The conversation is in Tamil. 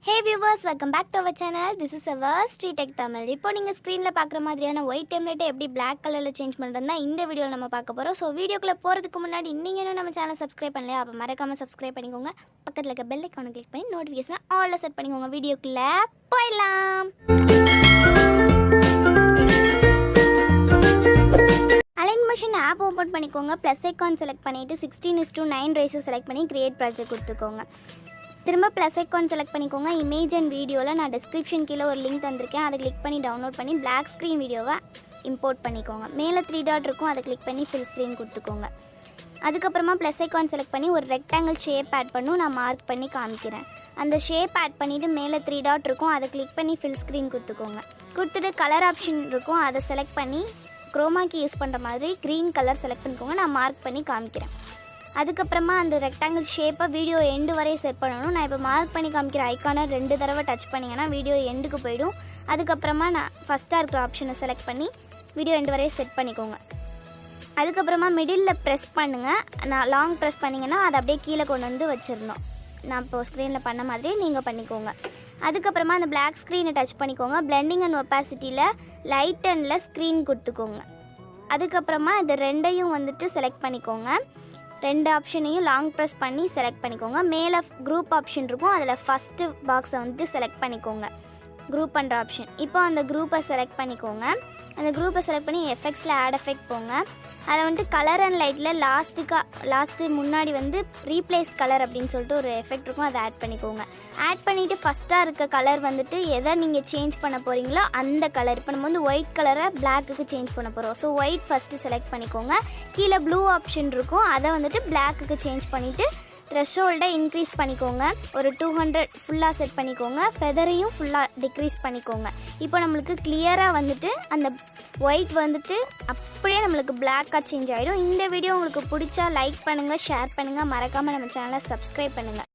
Hey viewers, welcome back to our channel. This is our Street Tech Tamil. இப்போ நீங்க ஸ்க்ரீன்ல பார்க்குற மாதிரியான ஒயிட் டெம்ப்ளேட்டை எப்படி Black கலர்ல சேஞ்ச் பண்றதுன்னா இந்த வீடியோல நம்ம பார்க்க போறோம். ஸோ வீடியோக்குள்ள போறதுக்கு முன்னாடி நீங்க இன்னும் நம்ம சேனலை சப்ஸ்கிரைப் பண்ணலையா அப்ப மறக்காம சப்ஸ்கிரைப் பண்ணிக்கோங்க. பக்கத்துல இருக்க பெல் ஐகானை கிளிக் பண்ணி நோட்டிஃபிகேஷன் ஆல்ல செட் பண்ணிக்கோங்க. வீடியோக்குள்ள போயிடலாம். அலைன் மோஷன் ஆப் ஓபன் பண்ணிக்கோங்க. ப்ளஸ் ஐகான் செலக்ட் பண்ணிட்டு 16:9 ரேஷியோ செலக்ட் பண்ணி கிரியேட் ப்ராஜெக்ட் கொடுத்துக்கோங்க. திரும்ப ப்ளஸ் ஐக்கான் செலக்ட் பண்ணிக்கோங்க. இமேஜ் அண்ட் வீடியோவில் நான் டிஸ்கிரிப்ஷன் கீழே ஒரு லிங்க் தந்திருக்கேன். அதை கிளிக் பண்ணி டவுன்லோட் பண்ணி பிளாக் ஸ்க்ரீன் வீடியோவை இம்போர்ட் பண்ணிக்கோங்க. மேலே 3 டாட் இருக்கும், அதை கிளிக் பண்ணி ஃபில் ஸ்க்ரீன் கொடுத்துக்கோங்க. அதுக்கப்புறமா ப்ளஸ் ஐக்கான் செலக்ட் பண்ணி ஒரு ரெக்டாங்கிள் ஷேப் ஆட் பண்ணும். நான் மார்க் பண்ணி காமிக்கிறேன். அந்த ஷேப் ஆட் பண்ணிவிட்டு மேலே 3 டாட் இருக்கும், அதை கிளிக் பண்ணி ஃபில் ஸ்க்ரீன் கொடுத்துக்கோங்க. கொடுத்துட்டு கலர் ஆப்ஷன் இருக்கும், அதை செலக்ட் பண்ணி குரோமாக்கி யூஸ் பண்ணுற மாதிரி க்ரீன் கலர் செலக்ட் பண்ணிக்கோங்க. நான் மார்க் பண்ணி காமிக்கிறேன். அதுக்கப்புறமா அந்த ரெக்டாங்கிள் ஷேப்பை வீடியோ எண்டு வரையும் செட் பண்ணணும். நான் இப்போ மார்க் பண்ணி காமிக்கிற ஐக்கானை 2 தடவை டச் பண்ணிங்கன்னா வீடியோ எண்டுக்கு போயிடும். அதுக்கப்புறமா நான் ஃபஸ்ட்டாக இருக்கிற ஆப்ஷனை செலக்ட் பண்ணி வீடியோ எண்டு வரையும் செட் பண்ணிக்கோங்க. அதுக்கப்புறமா மிடில் ப்ரெஸ் பண்ணுங்கள். நான் லாங் ப்ரெஸ் பண்ணிங்கன்னா அதை அப்படியே கீழே கொண்டு வந்து வச்சிடணும். நான் இப்போ ஸ்க்ரீனில் பண்ண மாதிரி நீங்கள் பண்ணிக்கோங்க. அதுக்கப்புறமா அந்த பிளாக் ஸ்க்ரீனை டச் பண்ணிக்கோங்க. பிளெண்டிங் அண்ட் ஒப்பாசிட்டியில் லைட் அண்டில் ஸ்க்ரீன் கொடுத்துக்கோங்க. அதுக்கப்புறமா இது ரெண்டையும் வந்துட்டு செலக்ட் பண்ணிக்கோங்க. 2 ஆப்ஷனையும் லாங் ப்ரெஸ் பண்ணி செலக்ட் பண்ணிக்கோங்க. மேலே குரூப் ஆப்ஷன் இருக்கும், அதில் ஃபஸ்ட்டு பாக்ஸை வந்துட்டு செலக்ட் பண்ணிக்கோங்க. குரூப் பண்ணுற ஆப்ஷன். இப்போ அந்த குரூப்பை செலக்ட் பண்ணிக்கோங்க. அந்த குரூப்பை செலக்ட் பண்ணி எஃபெக்ட்ஸில் ஆட் எஃபெக்ட் போங்க. அதில் வந்துட்டு கலர் அண்ட் லைட்டில் லாஸ்ட்டு முன்னாடி வந்து ரீப்ளேஸ் கலர் அப்படின்னு சொல்லிட்டு ஒரு எஃபெக்ட் இருக்கும், அதை ஆட் பண்ணிக்கோங்க. ஆட் பண்ணிவிட்டு ஃபஸ்ட்டாக இருக்க கலர் வந்துட்டு எதை நீங்கள் சேஞ்ச் பண்ண போகிறீங்களோ அந்த கலர். இப்போ நம்ம வந்து ஒயிட் கலரை பிளாக்குக்கு சேஞ்ச் பண்ண போகிறோம். ஸோ ஒயிட் ஃபஸ்ட்டு செலக்ட் பண்ணிக்கோங்க. கீழே ப்ளூ ஆப்ஷன் இருக்கும், அதை வந்துட்டு பிளாக்குக்கு சேஞ்ச் பண்ணிவிட்டு த்ரெஷ்ஹோல்டை இன்க்ரீஸ் பண்ணிக்கோங்க. ஒரு 200 ஃபுல்லாக செட் பண்ணிக்கோங்க. ஃபெதரையும் ஃபுல்லாக டிக்ரீஸ் பண்ணிக்கோங்க. இப்போ நம்மளுக்கு கிளியராக வந்துட்டு அந்த ஒயிட் வந்துட்டு அப்படியே நம்மளுக்கு பிளாக்காக சேஞ்ச் ஆகிடும். இந்த வீடியோ உங்களுக்கு பிடிச்சா லைக் பண்ணுங்கள், ஷேர் பண்ணுங்கள், மறக்காமல் நம்ம சேனலை சப்ஸ்கிரைப் பண்ணுங்கள்.